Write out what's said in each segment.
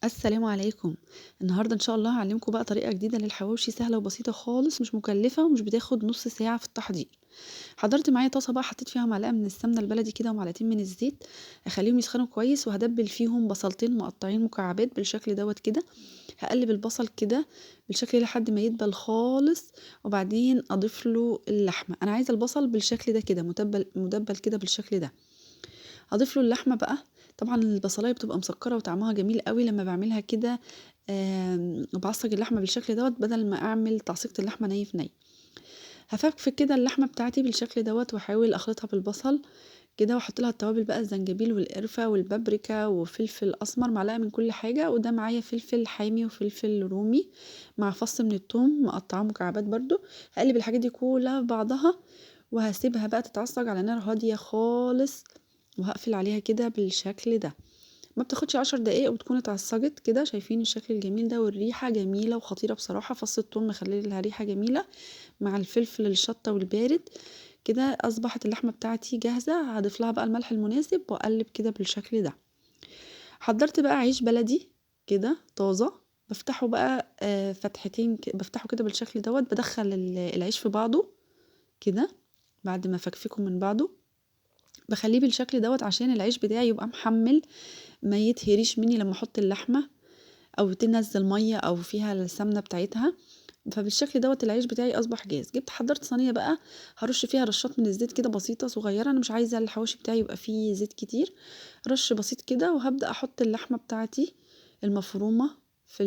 السلام عليكم. النهارده إن شاء الله هاعلّمكم بقى طريقة جديدة للحواوشي سهلة وبسيطة خالص، مش مكلفة ومش بتاخد نُص ساعة في التحضير. حضّرت معايا طاسة بقى حطيت فيها معلقة من السمنة البلدي كده ومعلقتين من الزيت، هاخلّيهم يسخنوا كويس وهادبّل فيهم بصلتين مقطّعين مكعبات بالشكل دوّة كده. هاقلّب البصل كده بالشكل ده لحد ما يدبل خالص، وبعدين أضيف له اللحمة. أنا عايزة البصل بالشكل ده كده مُدبّل كده بالشكل ده. هاضيف له اللحمة بقى. طبعًا البصلاية بتبقى مسكّرة وطعمها جميل أوي لمّا باعملها كده. باعصّج اللحمة بالشكل دوّة بدل ما أعمل تعصيجة اللحمة ني في ني. هافكفك كده اللحمة بتاعتي بالشكل دوّة واحاول أخلطها بالبصل كده واحط لها التوابل بقى الزنجبيل والقرفة والبابريكا وفلفل أسمر، معلقة من كل حاجة، وده معايا فلفل حامي وفلفل رومي مع فص من التوم مقطّعاه مكعبات برضه. هاقلّب الحاجات دي كلّها في بعضها وهاسيبها بقى تتعصّج على نار هادية خالص، وهاقفل عليها كده بالشكل ده. ما بتاخدش 10 دقايق وبتكون اتعصّجت كده، شايفين الشكل الجميل ده والريحة جميلة وخطيرة بصراحة، فص التوم مخلّي لها ريحة جميلة مع الفلفل الشطة والبارد. كده أصبحت اللحمة بتاعتي جاهزة، هاضيف لها بقى الملح المناسب وأقلّب كده بالشكل ده. حضّرت بقى عيش بلدي كده طازة، بافتحه بقى فتحتين بافتحه كده بالشكل دوّة، بادخّل العيش في بعضه كده بعد ما أفكفكه من بعضه، باخلّيه بالشكل دوّة عشان العيش بتاعي يبقى محمّل ما يتهريش مني لمّا أحط اللحمة أو تنزّل مَيّة أو فيها السمنة بتاعتها. فبالشكل دوّة العيش بتاعي أصبح جاهز. حضّرت صينية بقى هارُش فيها رشّات من الزيت كده بسيطة صغيّرة، أنا مش عايزة الحواوشي بتاعي يبقى فيه زيت كتير، رش بسيط كده وهابدأ أحط اللحمة بتاعتي المفرومة في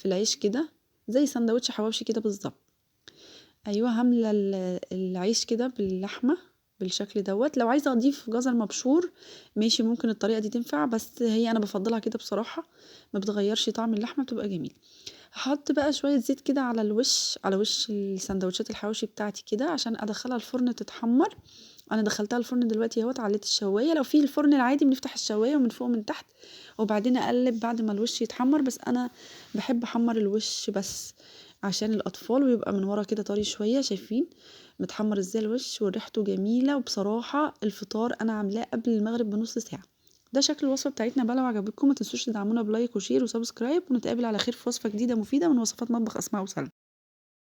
العيش كده، زي ساندوتش حواوشي كده بالضبط. أيوه هاملى العيش كده باللحمة بالشكل دوّة. لو عايزة أضيف جزر مبشور ماشي ممكن الطريقة دي تنفع، بس هي أنا بافضّلها كده بصراحة، ما بتغيّرش طعم اللحمة بتبقى جميلة. هاحط بقى شوية زيت كده على وش الساندوتشات الحواوشي بتاعتي كده عشان أدخّلها الفرن تتحمّر. أنا دخّلتها الفرن دلوقتي أهوّة، علّيت الشواية، لو في الفرن العادي بنفتح الشواية ومن فوق ومن تحت وبعدين أقلّب بعد ما الوش يتحمّر، بس أنا باحب أحمّر الوش بس عشان الأطفال ويبقى من ورا كده طري شوية. شايفين متحمّر إزاي الوش وريحته جميلة، وبصراحة الفطار أنا عاملاه قبل المغرب بنُص ساعة. ده شكل الوصفة بتاعتنا بقى، لو عجبتكم ما تنسوش تدعمونا بلايك وشير وسبسكرايب، ونتقابل على خير في وصفة جديدة مفيدة من وصفات مطبخ أسماء وسلمى.